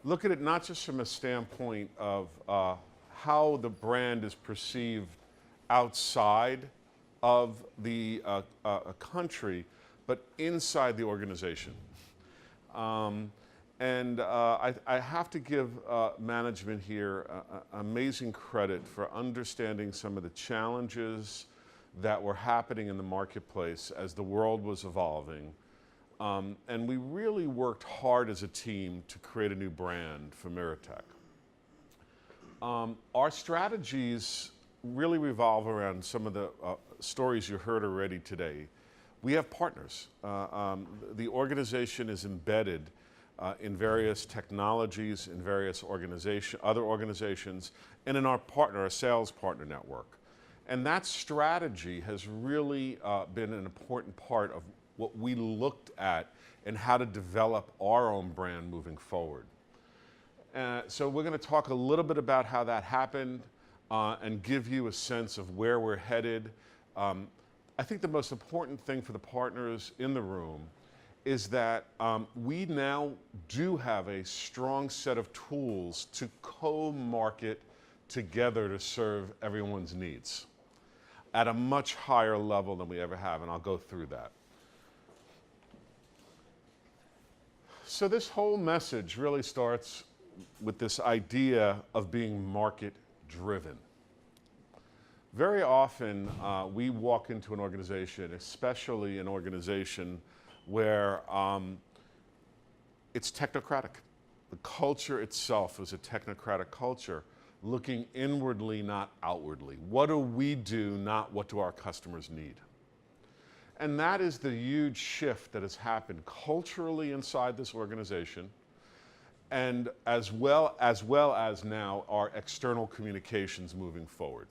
look at it not just from a standpoint of how the brand is perceived outside of the country, but inside the organization. I have to give management here amazing credit for understanding some of the challenges that were happening in the marketplace as the world was evolving. And we really worked hard as a team to create a new brand for Miratech. Our strategies really revolve around some of the stories you heard already today. We have partners. The organization is embedded in various technologies, in various other organizations, and in our sales partner network. And that strategy has really been an important part of what we looked at and how to develop our own brand moving forward. So we're going to talk a little bit about how that happened and give you a sense of where we're headed. I think the most important thing for the partners in the room is that we now do have a strong set of tools to co-market together to serve everyone's needs at a much higher level than we ever have, and I'll go through that. So this whole message really starts with this idea of being market-driven. Very often we walk into an organization, especially an organization where it's technocratic. The culture itself is a technocratic culture, looking inwardly, not outwardly. What do we do, not what do our customers need? And that is the huge shift that has happened culturally inside this organization, and as well as now our external communications moving forward.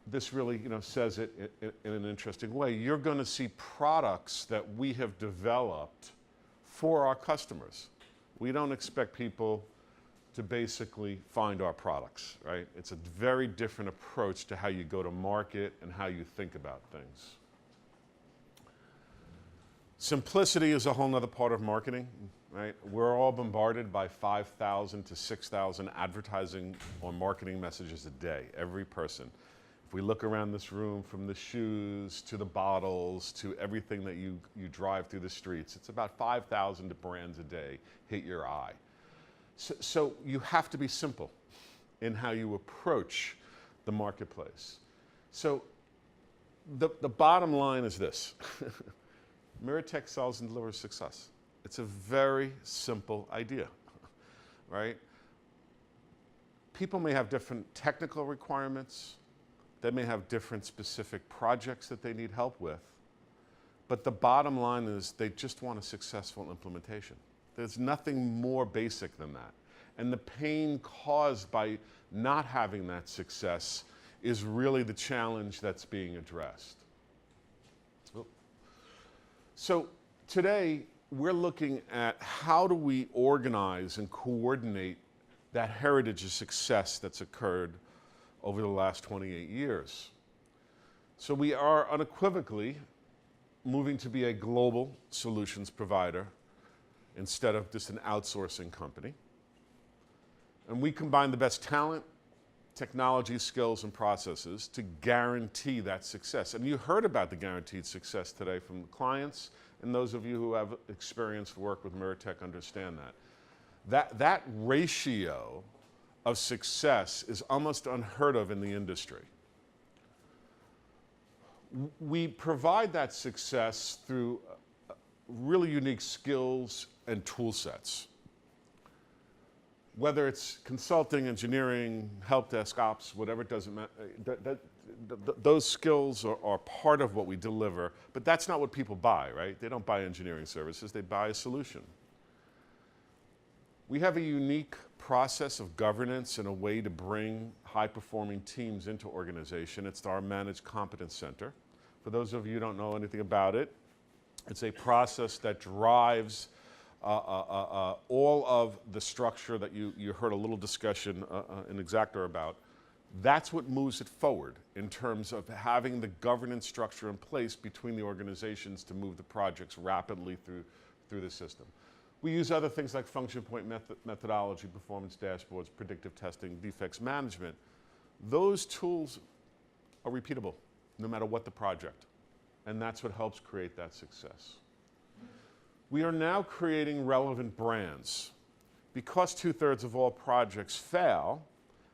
This really, says it in an interesting way. You're going to see products that we have developed for our customers. We don't expect people to basically find our products, right? It's a very different approach to how you go to market and how you think about things. Simplicity is a whole nother part of marketing, right? We're all bombarded by 5,000 to 6,000 advertising or marketing messages a day, every person. If we look around this room, from the shoes to the bottles to everything that you drive through the streets, it's about 5,000 brands a day hit your eye. So you have to be simple in how you approach the marketplace. So the bottom line is this. Miratech sells and delivers success. It's a very simple idea, right? People may have different technical requirements. They may have different specific projects that they need help with. But the bottom line is they just want a successful implementation. There's nothing more basic than that. And the pain caused by not having that success is really the challenge that's being addressed. So today, we're looking at how do we organize and coordinate that heritage of success that's occurred over the last 28 years. So we are unequivocally moving to be a global solutions provider instead of just an outsourcing company. And we combine the best talent, technology, skills, and processes to guarantee that success. And you heard about the guaranteed success today from the clients, and those of you who have experienced work with Miratech understand that. That ratio of success is almost unheard of in the industry. We provide that success through really unique skills and tool sets. Whether it's consulting, engineering, help desk ops, whatever, it doesn't matter. Those skills are part of what we deliver, but that's not what people buy, right? They don't buy engineering services, they buy a solution. We have a unique process of governance and a way to bring high-performing teams into organization. It's our Managed Competence Center. For those of you who don't know anything about it, it's a process that drives all of the structure that you heard a little discussion in Exactor about. That's what moves it forward in terms of having the governance structure in place between the organizations to move the projects rapidly through the system. We use other things like function point methodology, performance dashboards, predictive testing, defects management. Those tools are repeatable no matter what the project. And that's what helps create that success. We are now creating relevant brands. Because 2/3 of all projects fail,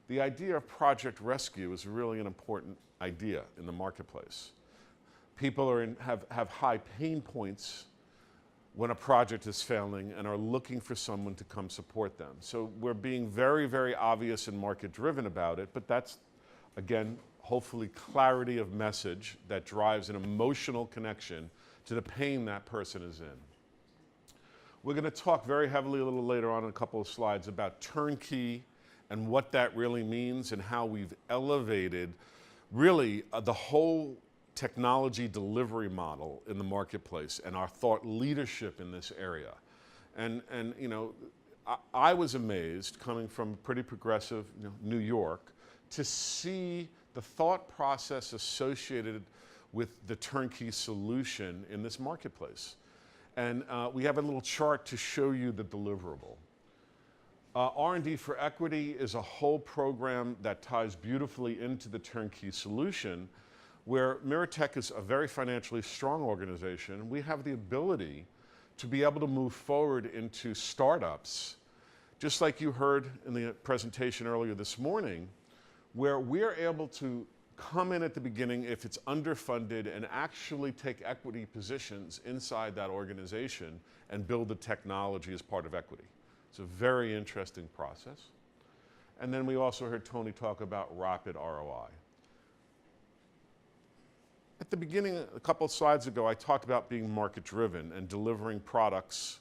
the idea of project rescue is really an important idea in the marketplace. People have high pain points when a project is failing and are looking for someone to come support them. So we're being very, very obvious and market driven about it, but that's, again, hopefully clarity of message that drives an emotional connection to the pain that person is in. We're going to talk very heavily a little later on in a couple of slides about turnkey and what that really means and how we've elevated really the whole technology delivery model in the marketplace and our thought leadership in this area. And you know, I was amazed coming from pretty progressive New York to see the thought process associated with the turnkey solution in this marketplace. And we have a little chart to show you the deliverable. R&D for Equity is a whole program that ties beautifully into the turnkey solution, where Miratech is a very financially strong organization. We have the ability to be able to move forward into startups, just like you heard in the presentation earlier this morning, where we're able to come in at the beginning if it's underfunded and actually take equity positions inside that organization and build the technology as part of equity. It's a very interesting process. And then we also heard Tony talk about rapid ROI. At the beginning, a couple of slides ago, I talked about being market driven and delivering products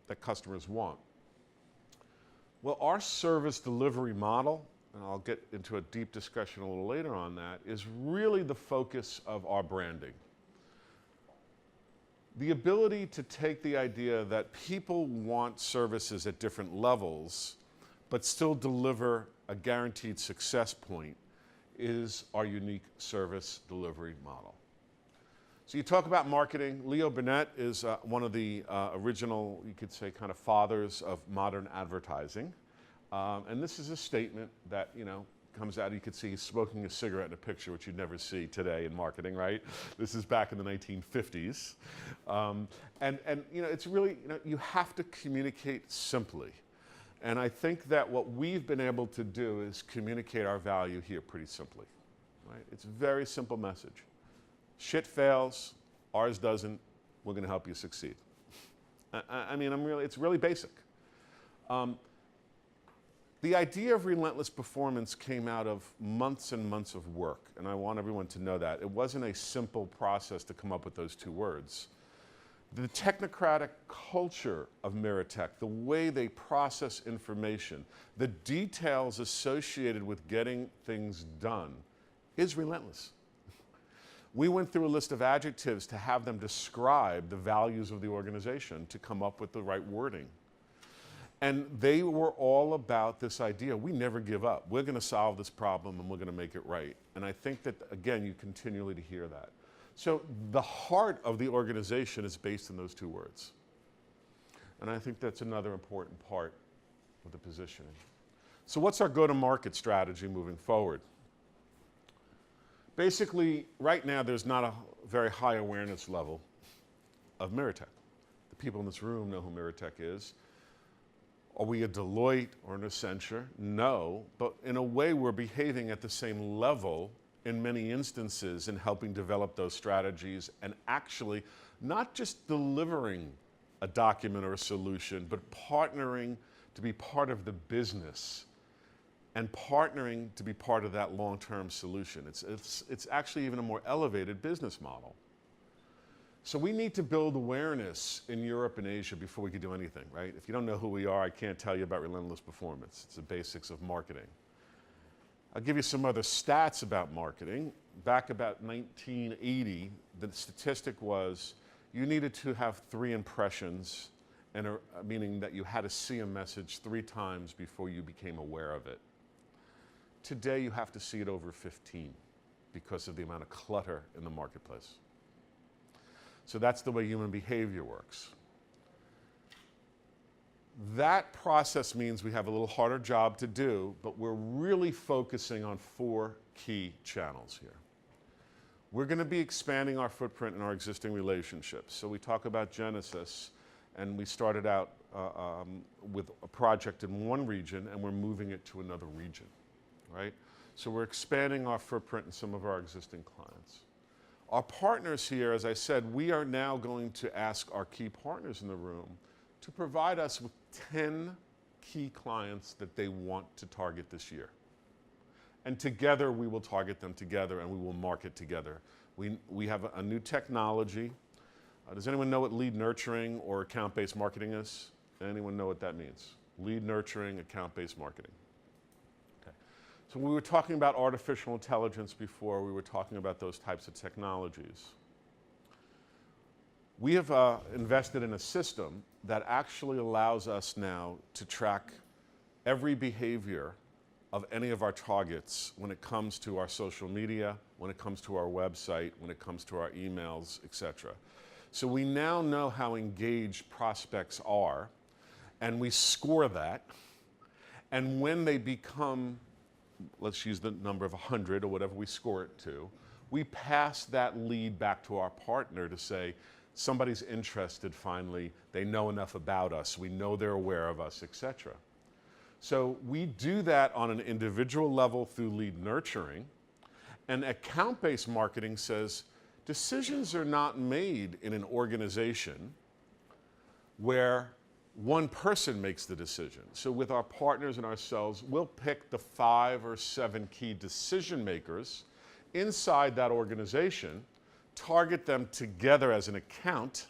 that customers want. Well, our service delivery model, and I'll get into a deep discussion a little later on that, is really the focus of our branding. The ability to take the idea that people want services at different levels, but still deliver a guaranteed success point, is our unique service delivery model. So you talk about marketing. Leo Burnett is one of the original, you could say, kind of fathers of modern advertising. And this is a statement that, comes out. You could see he's smoking a cigarette in a picture, which you'd never see today in marketing, right? This is back in the 1950s. And it's really, you have to communicate simply. And I think that what we've been able to do is communicate our value here pretty simply, right? It's a very simple message. Shit fails, ours doesn't, we're gonna help you succeed. It's really basic. The idea of relentless performance came out of months and months of work, and I want everyone to know that. It wasn't a simple process to come up with those two words. The technocratic culture of Miratech, the way they process information, the details associated with getting things done is relentless. We went through a list of adjectives to have them describe the values of the organization to come up with the right wording. And they were all about this idea, we never give up. We're gonna solve this problem and we're gonna make it right. And I think that, again, you continually to hear that. So the heart of the organization is based in those two words. And I think that's another important part of the positioning. So what's our go-to-market strategy moving forward? Basically, right now, there's not a very high awareness level of Miratech. The people in this room know who Miratech is. Are we a Deloitte or an Accenture? No, but in a way, we're behaving at the same level in many instances in helping develop those strategies and actually not just delivering a document or a solution, but partnering to be part of the business and partnering to be part of that long-term solution. It's actually even a more elevated business model. So we need to build awareness in Europe and Asia before we can do anything, right? If you don't know who we are, I can't tell you about relentless performance. It's the basics of marketing. I'll give you some other stats about marketing. Back about 1980, the statistic was you needed to have 3 impressions, meaning that you had to see a message 3 times before you became aware of it. Today, you have to see it over 15 because of the amount of clutter in the marketplace. So that's the way human behavior works. That process means we have a little harder job to do, but we're really focusing on 4 key channels here. We're going to be expanding our footprint in our existing relationships. So we talk about Genesis, and we started out with a project in one region, and we're moving it to another region, right? So we're expanding our footprint in some of our existing clients. Our partners here, as I said, we are now going to ask our key partners in the room to provide us with 10 key clients that they want to target this year. And together, we will target them together and we will market together. We have a new technology. Does anyone know what lead nurturing or account-based marketing is? Anyone know what that means? Lead nurturing, account-based marketing. Okay. So we were talking about artificial intelligence before. We were talking about those types of technologies. We have invested in a system that actually allows us now to track every behavior of any of our targets when it comes to our social media, when it comes to our website, when it comes to our emails, etc. So we now know how engaged prospects are, and we score that. And when they become, let's use the number of 100 or whatever we score it to, we pass that lead back to our partner to say, somebody's interested finally, they know enough about us, we know they're aware of us, etc. So we do that on an individual level through lead nurturing, and account-based marketing says decisions are not made in an organization where one person makes the decision. So with our partners and ourselves, we'll pick the 5 or 7 key decision makers inside that organization, target them together as an account,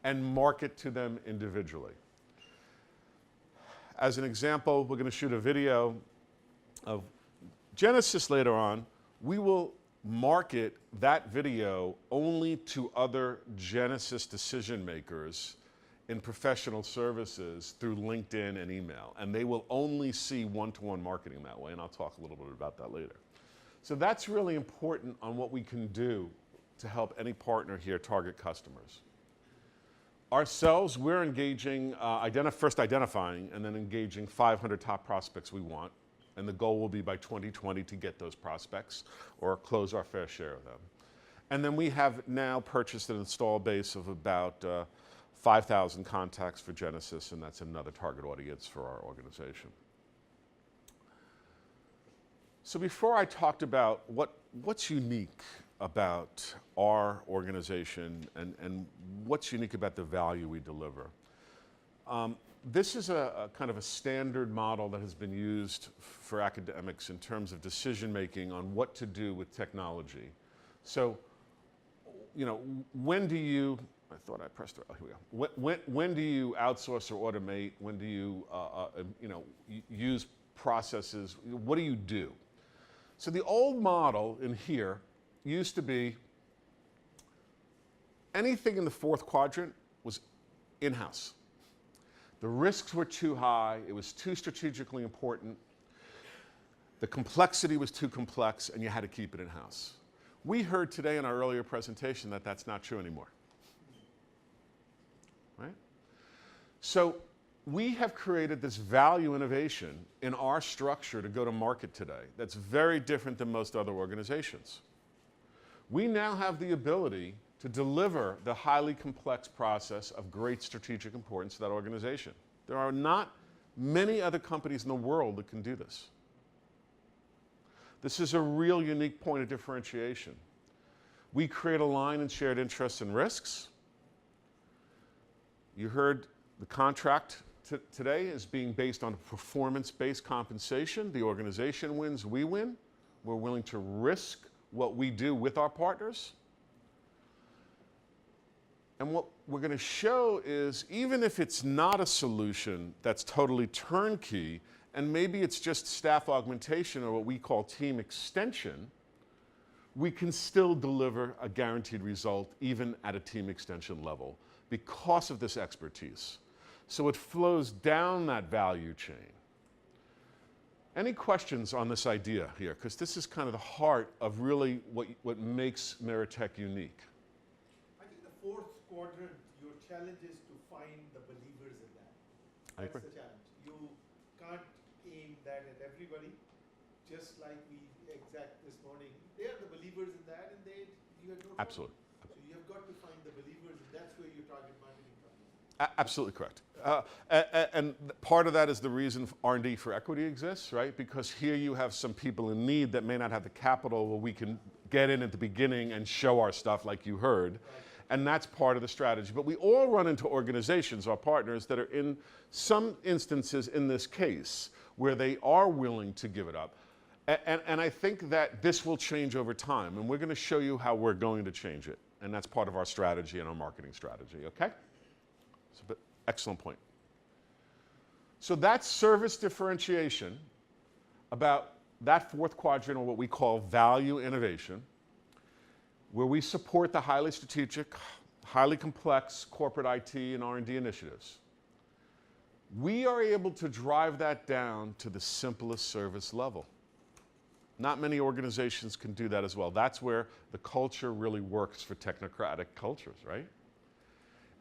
and market to them individually. As an example, we're going to shoot a video of Genesis later on. We will market that video only to other Genesis decision makers in professional services through LinkedIn and email. And they will only see one-to-one marketing that way, and I'll talk a little bit about that later. So that's really important on what we can do to help any partner here target customers. Ourselves, we're engaging, first identifying and then engaging 500 top prospects we want. And the goal will be by 2020 to get those prospects or close our fair share of them. And then we have now purchased an install base of about 5,000 contacts for Genesis, and that's another target audience for our organization. So before I talked about what's unique about our organization and what's unique about the value we deliver. This is a kind of a standard model that has been used for academics in terms of decision making on what to do with technology. So, you know, when do you, I thought I pressed it, oh, here we go. When do you outsource or automate? When do you, use processes? What do you do? So the old model in here used to be anything in the 4th quadrant was in-house. The risks were too high, it was too strategically important, the complexity was too complex, and you had to keep it in-house. We heard today in our earlier presentation that that's not true anymore. Right? So we have created this value innovation in our structure to go to market today that's very different than most other organizations. We now have the ability to deliver the highly complex process of great strategic importance to that organization. There are not many other companies in the world that can do this. This is a real unique point of differentiation. We create aligned and shared interests and risks. You heard the contract today is being based on performance-based compensation. The organization wins, we win. We're willing to risk what we do with our partners. And what we're going to show is even if it's not a solution that's totally turnkey, and maybe it's just staff augmentation or what we call team extension, we can still deliver a guaranteed result even at a team extension level because of this expertise. So it flows down that value chain. Any questions on this idea here? Because this is kind of the heart of really what makes Meritech unique. I think the 4th quadrant, your challenge is to find the believers in that. I agree. That's the challenge. You can't aim that at everybody. Just like we exact this morning, they are the believers in that, and you have no trouble. Absolutely. So you have got to find the believers, and that's where your target marketing comes in. Absolutely correct. And part of that is the reason R&D for equity exists, right? Because here you have some people in need that may not have the capital where we can get in at the beginning and show our stuff like you heard. Right. And that's part of the strategy. But we all run into organizations, our partners, that are in some instances in this case where they are willing to give it up. And I think that this will change over time. And we're going to show you how we're going to change it. And that's part of our strategy and our marketing strategy, okay? But excellent point. So that's service differentiation about that fourth quadrant, or what we call value innovation, where we support the highly strategic, highly complex corporate IT and R&D initiatives. We are able to drive that down to the simplest service level. Not many organizations can do that as well. That's where the culture really works for technocratic cultures, right?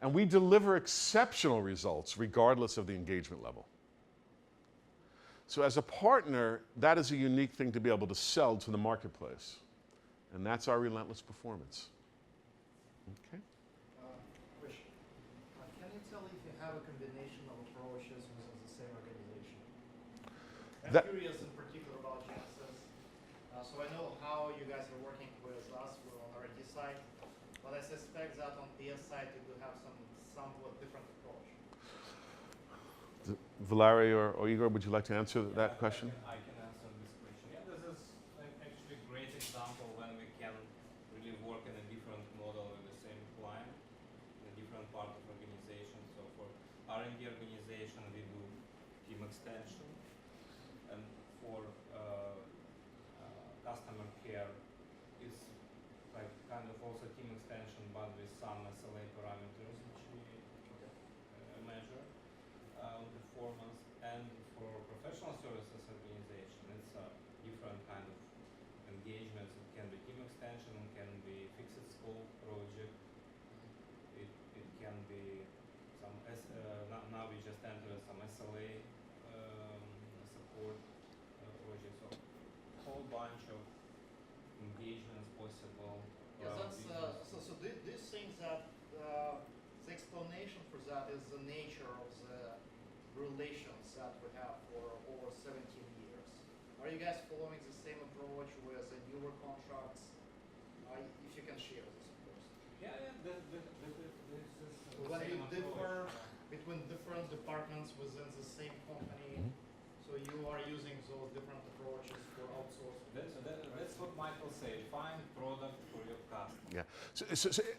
And we deliver exceptional results regardless of the engagement level. So as a partner, that is a unique thing to be able to sell to the marketplace. And that's our relentless performance. Okay? Question. Can you tell if you have a combination of approaches within the same organization? I'm curious in particular about Genesys. So I know how you guys are working with us on the R&D side, but I suspect that on PS side you do have some somewhat different approach. Valerie or Igor, would you like to answer that question? I can answer this question. Yeah, this is actually a great example when we can really work in a different model with the same client in a different part of organization. So for R&D organization, we do team extension, and for customer care, it's like kind of also team extension, but with some SLA parameters which we measure performance. And for professional services organization, it's a different kind of engagements. It can be team extension, it can be fixed scope project. It can be some now we just entered some SLA support projects. So whole bunch of engagements possible. Yeah, that's so these things that the explanation for that is the nature of the relations that we have for over 17 years. Are you guys following the same approach with the newer contracts? If you can share this, of course. Yeah, this is When you differ between different departments within the same company, so you are using those different approaches for outsourcing. That's what Michael said. Find product for your customer. Yeah,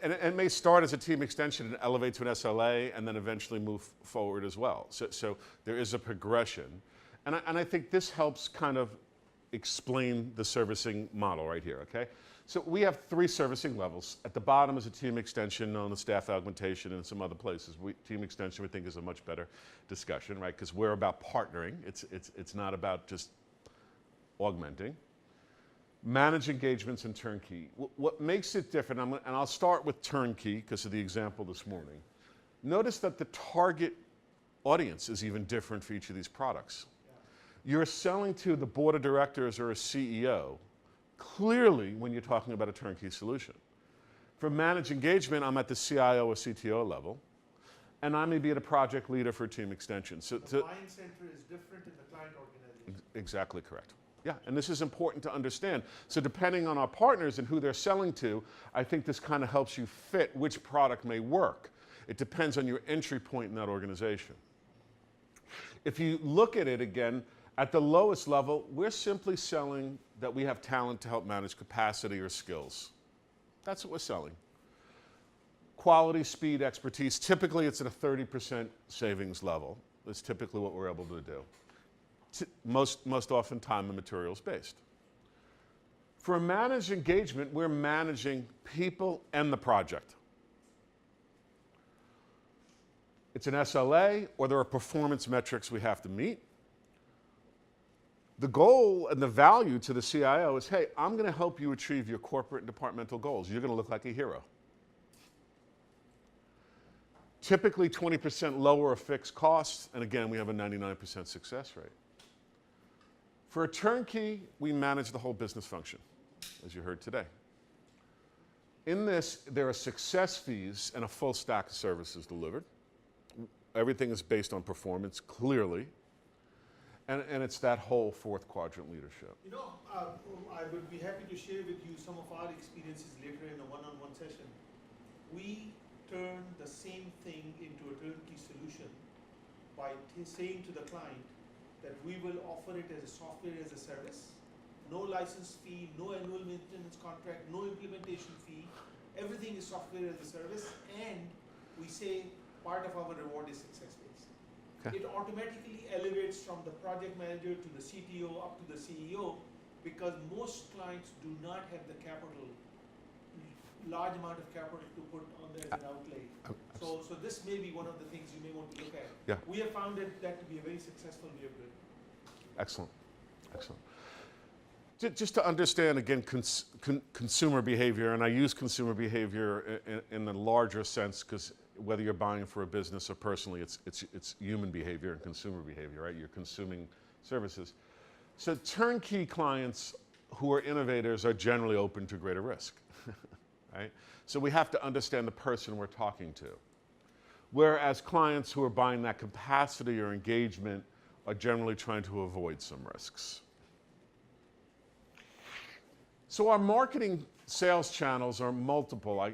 and it may start as a team extension and elevate to an SLA, and then eventually move forward as well. So there is a progression, and I think this helps kind of explain the servicing model right here. Okay, so we have 3 servicing levels. At the bottom is a team extension on the staff augmentation and some other places. Team extension we think is a much better discussion, right? Because we're about partnering. It's not about just augmenting. Manage engagements and turnkey. What makes it different, and I'll start with turnkey because of the example this morning. Notice that the target audience is even different for each of these products. You're selling to the board of directors or a CEO, clearly when you're talking about a turnkey solution. For managed engagement, I'm at the CIO or CTO level, and I may be a project leader for a team extension. So the buying center is different in the client organization. Exactly correct. Yeah, and this is important to understand. So depending on our partners and who they're selling to, I think this kind of helps you fit which product may work. It depends on your entry point in that organization. If you look at it again, at the lowest level, we're simply selling that we have talent to help manage capacity or skills. That's what we're selling. Quality, speed, expertise. Typically, it's at a 30% savings level. That's typically what we're able to do. Most often time and materials based. For a managed engagement, we're managing people and the project. It's an SLA, or there are performance metrics we have to meet. The goal and the value to the CIO is, hey, I'm going to help you achieve your corporate and departmental goals. You're going to look like a hero. Typically 20% lower of fixed costs, and again, we have a 99% success rate. For a turnkey, we manage the whole business function, as you heard today. In this, there are success fees and a full stack of services delivered. Everything is based on performance, clearly, and it's that whole fourth quadrant leadership. You know, I would be happy to share with you some of our experiences later in a one-on-one session. We turn the same thing into a turnkey solution by saying to the client that we will offer it as a software as a service, no license fee, no annual maintenance contract, no implementation fee. Everything is software as a service, and we say part of our reward is success-based. Okay. It automatically elevates from the project manager to the CTO up to the CEO, because most clients do not have the capital, large amount of capital to put on there as an outlay. So this may be one of the things you may want to look at. Yeah. We have found that to be a very successful way of doing it. Excellent, excellent. Just to understand, again, consumer behavior, and I use consumer behavior in the larger sense, because whether you're buying for a business or personally, it's human behavior and consumer behavior, right? You're consuming services. So turnkey clients who are innovators are generally open to greater risk, right? So we have to understand the person we're talking to. Whereas clients who are buying that capacity or engagement are generally trying to avoid some risks. So our marketing sales channels are multiple,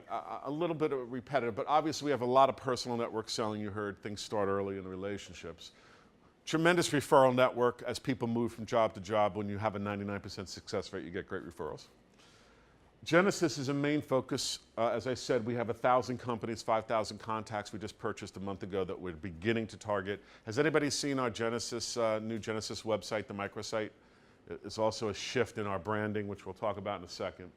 a little bit repetitive, but obviously we have a lot of personal network selling. You heard things start early in the relationships. Tremendous referral network as people move from job to job. When you have a 99% success rate, you get great referrals. Genesys is a main focus. As I said, we have 1,000 companies, 5,000 contacts we just purchased a month ago that we're beginning to target. Has anybody seen our Genesys, new Genesys website, the microsite? It's also a shift in our branding, which we'll talk about in a second.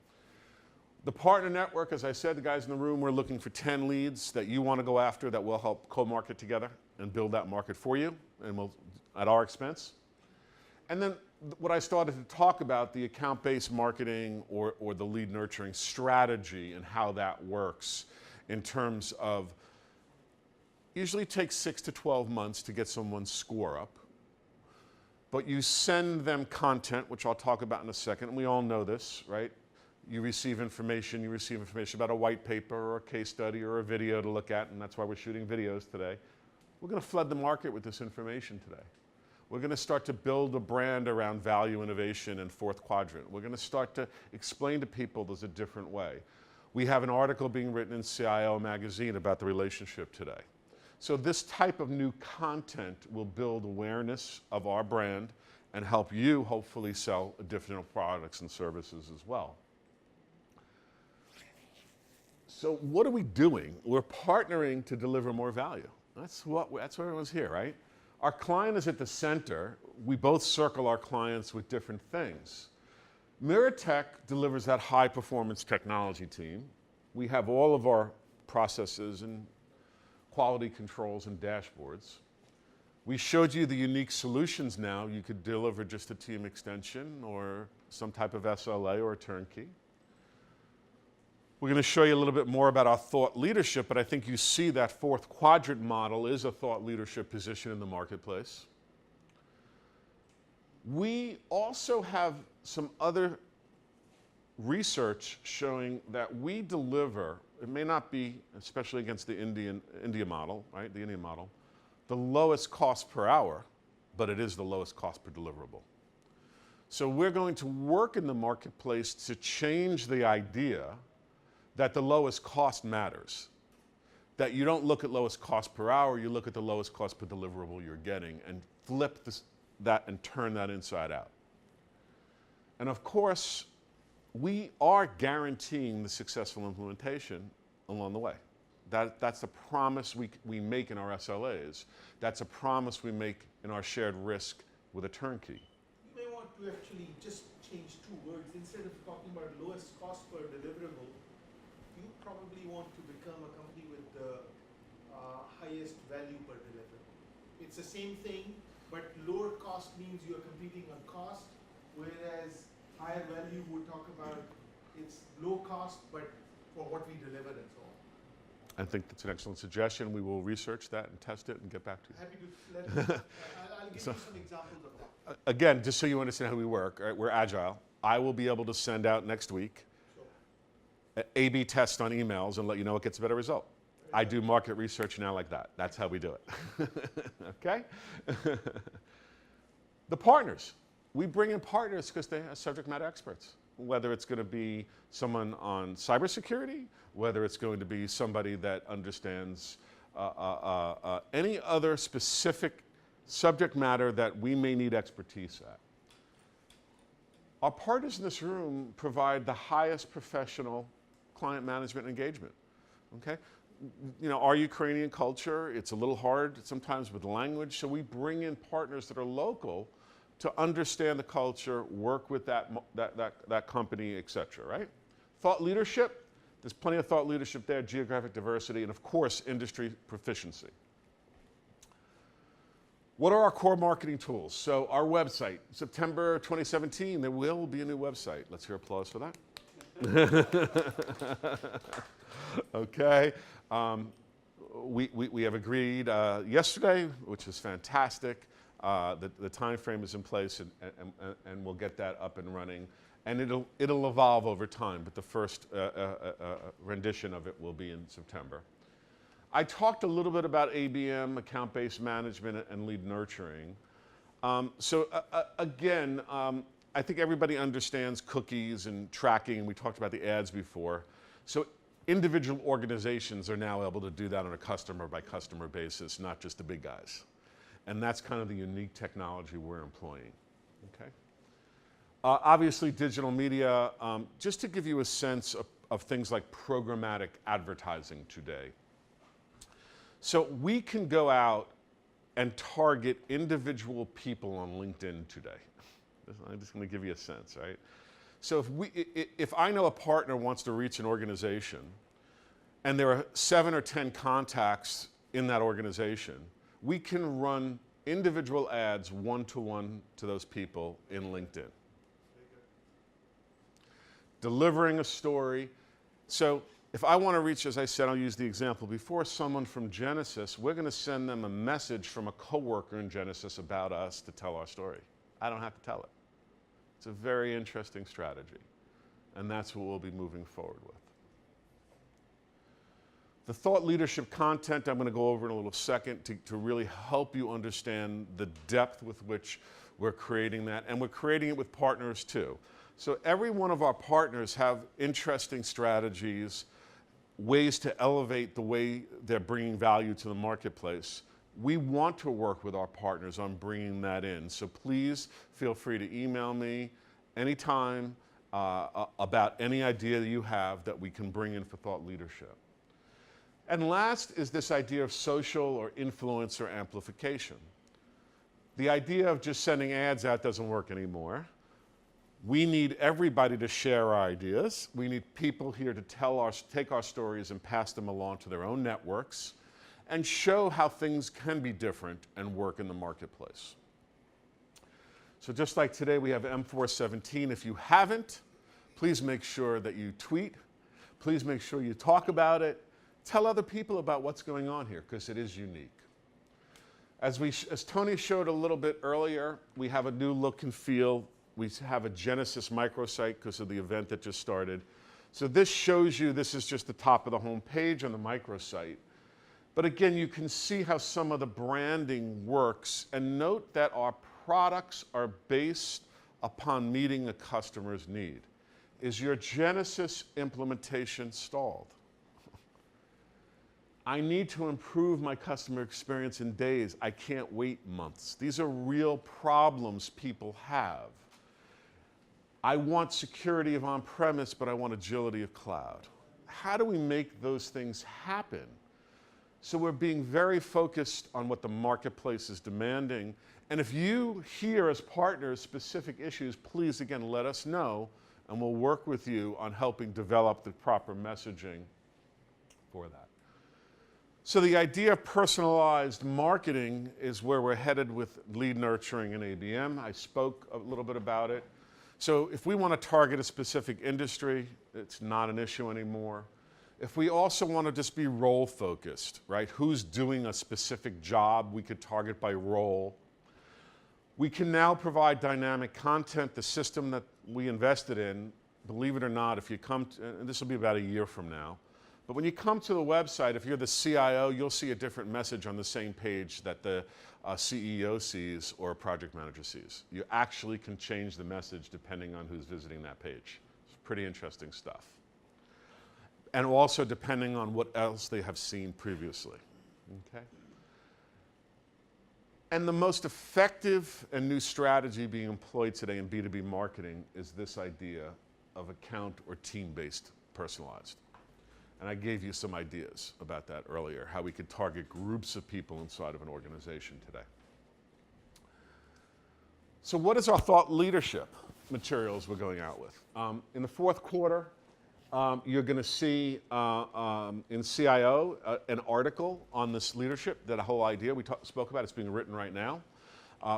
The partner network, as I said, the guys in the room, we're looking for 10 leads that you want to go after that we'll help co-market together and build that market for you, and we'll, at our expense. And then what I started to talk about, the account-based marketing or the lead nurturing strategy and how that works in terms of, usually takes 6 to 12 months to get someone's score up. But you send them content, which I'll talk about in a second, and we all know this, right? You receive information about a white paper or a case study or a video to look at, and that's why we're shooting videos today. We're going to flood the market with this information today. We're going to start to build a brand around value innovation and fourth quadrant. We're going to start to explain to people there's a different way. We have an article being written in CIO magazine about the relationship today. So this type of new content will build awareness of our brand and help you hopefully sell additional products and services as well. So what are we doing? We're partnering to deliver more value. That's why everyone's here, right? Our client is at the center. We both circle our clients with different things. Miratech delivers that high performance technology team. We have all of our processes and quality controls and dashboards. We showed you the unique solutions now. You could deliver just a team extension or some type of SLA or a turnkey. We're going to show you a little bit more about our thought leadership, but I think you see that fourth quadrant model is a thought leadership position in the marketplace. We also have some other research showing that we deliver, it may not be, especially against the India model, right, the Indian model, the lowest cost per hour, but it is the lowest cost per deliverable. So we're going to work in the marketplace to change the idea that the lowest cost matters. That you don't look at lowest cost per hour, you look at the lowest cost per deliverable you're getting and flip that and turn that inside out. And of course, we are guaranteeing the successful implementation along the way. That's a promise we make in our SLAs. That's a promise we make in our shared risk with a turnkey. You may want to actually just change 2 words. Instead of talking about lowest cost per deliverable, you probably want to become a company with the highest value per deliverable. It's the same thing, but lower cost means you're competing on cost, whereas higher value would talk about it's low cost, but for what we deliver and so on. I think that's an excellent suggestion. We will research that and test it and get back to you. Happy to let I'll give So- you some examples of that. Again, just so you understand how we work, right, we're agile. I will be able to send out next week Sure. a A/B test on emails and let you know what gets a better result. I do market research now like that. That's how we do it. Okay? The partners. We bring in partners because they are subject matter experts. Whether it's going to be someone on cybersecurity, whether it's going to be somebody that understands any other specific subject matter that we may need expertise at. Our partners in this room provide the highest professional client management engagement. Okay? You know, our Ukrainian culture, it's a little hard sometimes with language, so we bring in partners that are local to understand the culture, work with that company, et cetera, right? Thought leadership, there's plenty of thought leadership there, geographic diversity, and of course, industry proficiency. What are our core marketing tools? So our website, September 2017, there will be a new website. Let's hear applause for that. Okay. We have agreed yesterday, which is fantastic. The time frame is in place, and we'll get that up and running. And it'll evolve over time, but the first rendition of it will be in September. I talked a little bit about ABM, account-based management, and lead nurturing. Again, I think everybody understands cookies and tracking. We talked about the ads before. So individual organizations are now able to do that on a customer-by-customer basis, not just the big guys. And that's kind of the unique technology we're employing, okay? Obviously, digital media, just to give you a sense of things like programmatic advertising today. So we can go out and target individual people on LinkedIn today. I'm just going to give you a sense, right? So if I know a partner wants to reach an organization and there are 7 or 10 contacts in that organization, we can run individual ads one-to-one to those people in LinkedIn. Delivering a story. So if I want to reach, as I said, I'll use the example before, someone from Genesis, we're going to send them a message from a coworker in Genesis about us to tell our story. I don't have to tell it. It's a very interesting strategy, and that's what we'll be moving forward with. The thought leadership content I'm going to go over in a little second to really help you understand the depth with which we're creating that, and we're creating it with partners too. So every one of our partners have interesting strategies, ways to elevate the way they're bringing value to the marketplace. We want to work with our partners on bringing that in. So please feel free to email me anytime about any idea that you have that we can bring in for thought leadership. And last is this idea of social or influencer amplification. The idea of just sending ads out doesn't work anymore. We need everybody to share our ideas. We need people here to take our stories and pass them along to their own networks and show how things can be different and work in the marketplace. So just like today, we have M417. If you haven't, please make sure that you tweet. Please make sure you talk about it. Tell other people about what's going on here, because it is unique. As Tony showed a little bit earlier, we have a new look and feel. We have a Genesis microsite because of the event that just started. So this shows you, this is just the top of the home page on the microsite. But again, you can see how some of the branding works, and note that our products are based upon meeting a customer's need. Is your Genesis implementation stalled? I need to improve my customer experience in days. I can't wait months. These are real problems people have. I want security of on-premise, but I want agility of cloud. How do we make those things happen? So we're being very focused on what the marketplace is demanding. And if you hear as partners specific issues, please, again, let us know, and we'll work with you on helping develop the proper messaging for that. So the idea of personalized marketing is where we're headed with lead nurturing and ABM. I spoke a little bit about it. So if we want to target a specific industry, it's not an issue anymore. If we also want to just be role focused, right? Who's doing a specific job we could target by role. We can now provide dynamic content. The system that we invested in, believe it or not, if you come to, and this will be about a year from now, but when you come to the website, if you're the CIO, you'll see a different message on the same page that the CEO sees or a project manager sees. You actually can change the message depending on who's visiting that page. It's pretty interesting stuff. And also depending on what else they have seen previously, okay? And the most effective and new strategy being employed today in B2B marketing is this idea of account or team-based personalized. And I gave you some ideas about that earlier, how we could target groups of people inside of an organization today. So what is our thought leadership materials we're going out with? In the fourth quarter, you're going to see in CIO an article on this leadership, that whole idea we spoke about. It's being written right now.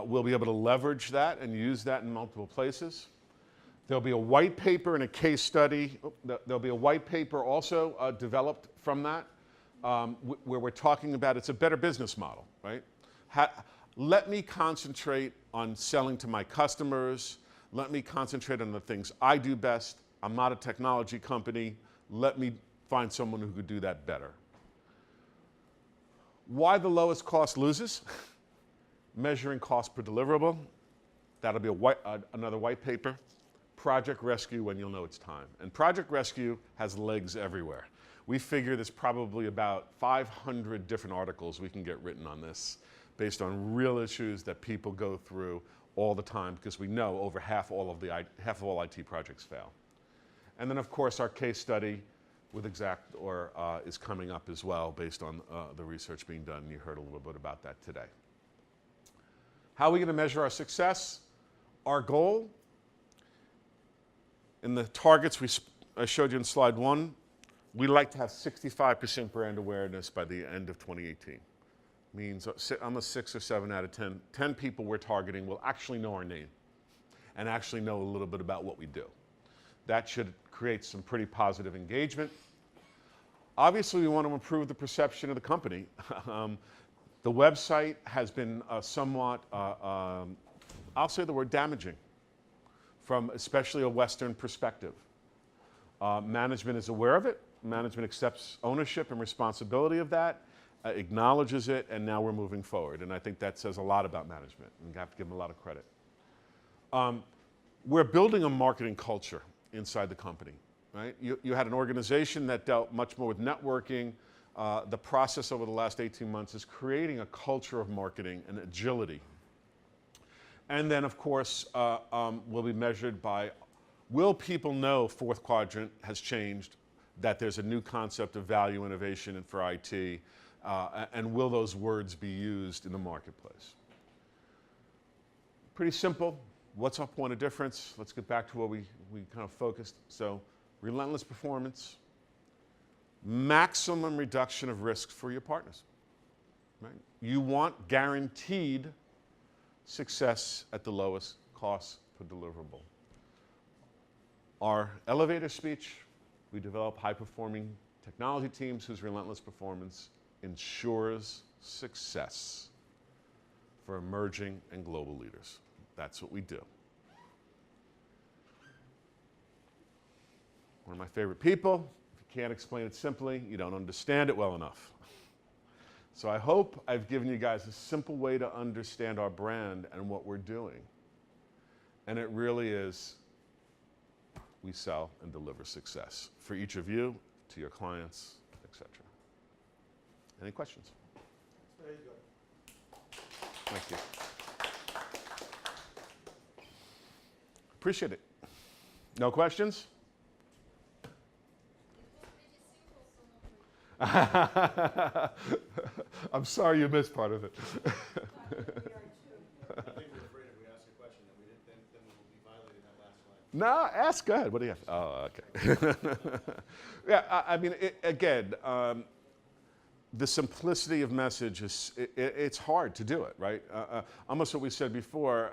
We'll be able to leverage that and use that in multiple places. There'll be a white paper and a case study. There'll be a white paper also developed from that, where we're talking about it's a better business model, right? Let me concentrate on selling to my customers. Let me concentrate on the things I do best. I'm not a technology company. Let me find someone who could do that better. Why the lowest cost loses? Measuring cost per deliverable. That'll be another white paper. Project Rescue, when you'll know it's time. And Project Rescue has legs everywhere. We figure there's probably about 500 different articles we can get written on this based on real issues that people go through all the time, because we know over half of all IT projects fail. And then, of course, our case study with Xactware is coming up as well based on the research being done. You heard a little bit about that today. How are we going to measure our success? Our goal in the targets I showed you in slide 1, we like to have 65% brand awareness by the end of 2018. Means almost 6 or 7 out of 10 people we're targeting will actually know our name and actually know a little bit about what we do. That should create some pretty positive engagement. Obviously, we want to improve the perception of the company. The website has been somewhat, I'll say the word damaging, from especially a Western perspective. Management is aware of it. Management accepts ownership and responsibility of that, acknowledges it, and now we're moving forward. And I think that says a lot about management, and you have to give them a lot of credit. We're building a marketing culture inside the company, right? You had an organization that dealt much more with networking. The process over the last 18 months is creating a culture of marketing and agility. And then, of course, we'll be measured by, will people know fourth quadrant has changed, that there's a new concept of value innovation and for IT, and will those words be used in the marketplace? Pretty simple. What's our point of difference? Let's get back to where we kind of focused. So, relentless performance, maximum reduction of risk for your partners. Right? You want guaranteed success at the lowest cost per deliverable. Our elevator speech, we develop high-performing technology teams whose relentless performance ensures success for emerging and global leaders. That's what we do. One of my favorite people. If you can't explain it simply, you don't understand it well enough. So I hope I've given you guys a simple way to understand our brand and what we're doing. And it really is, we sell and deliver success for each of you, to your clients, etc. Any questions? Very good. Thank you. Appreciate it. No questions? I'm sorry you missed part of it. I think we're afraid if we ask a question that we didn't think, then we will be violating that last slide. No, ask. Go ahead. What do you have? Oh, okay. Yeah, I mean, again, the simplicity of message is, it's hard to do it, right? Almost what we said before,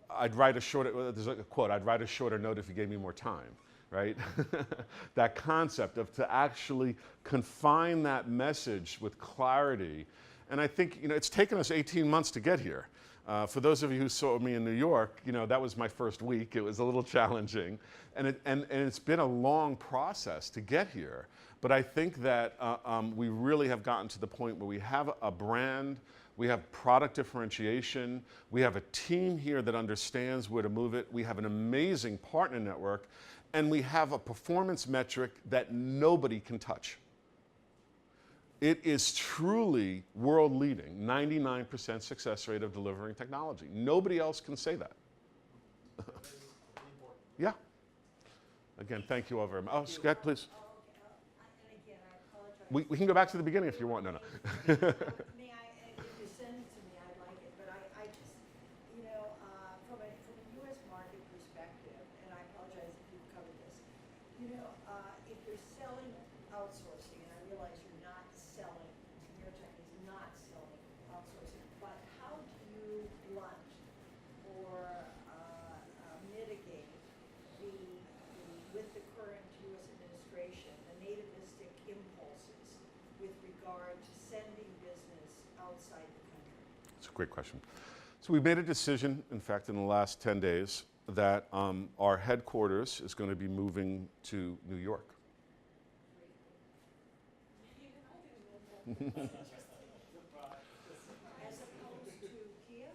I'd write a shorter, there's like a quote, I'd write a shorter note if you gave me more time. right? That concept of to actually confine that message with clarity. And I think, it's taken us 18 months to get here. For those of you who saw me in New York, that was my first week. It was a little challenging. And it's been a long process to get here. But I think that we really have gotten to the point where we have a brand, we have product differentiation, we have a team here that understands where to move it, we have an amazing partner network, and we have a performance metric that nobody can touch. It is truly world leading, 99% success rate of delivering technology. Nobody else can say that. Yeah. Again, thank you all very much. Oh, Scott, please. Oh, okay. And again, I apologize. We can go back to the beginning if you want. No. May I, if you send it to me, I'd like it, but I just, from a U.S. market perspective, and I apologize if you've covered this, if you're selling outsourcing, and I realize you're not selling, Neurotech is not selling outsourcing, but how do you blunt or mitigate with the current U.S. administration, the nativistic impulses with regard to sending business outside the country? It's a great question. So we made a decision, in fact, in the last 10 days, that our headquarters is going to be moving to New York. As opposed to Kiev?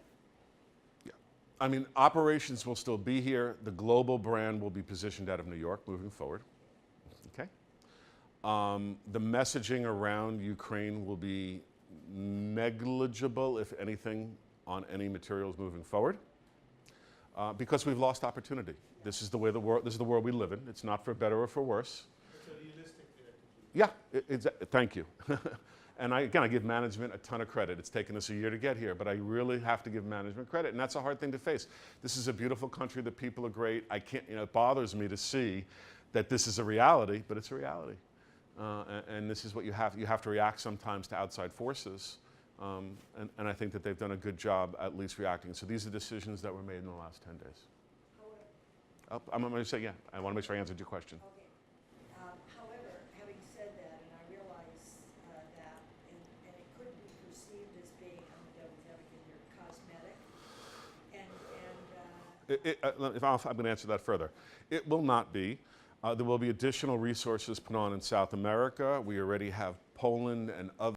I mean, operations will still be here. The global brand will be positioned out of New York moving forward. Okay. The messaging around Ukraine will be negligible, if anything, on any materials moving forward, because we've lost opportunity. This is the way the world. This is the world we live in. It's not for better or for worse. It's a realistic directive. Yeah, thank you. And I give management a ton of credit. It's taken us a year to get here, but I really have to give management credit, and that's a hard thing to face. This is a beautiful country. The people are great. I can't, it bothers me to see that this is a reality, but it's a reality. And this is what you have. You have to react sometimes to outside forces, and I think that they've done a good job at least reacting. So these are decisions that were made in the last 10 days. However, I'm going to say, yeah, I want to make sure I answered your question. okay. However, having said that, and I realize that, and it could be perceived as being, I'm delicate here, cosmetic, I'm going to answer that further. It will not be. There will be additional resources put on in South America. We already have Poland and other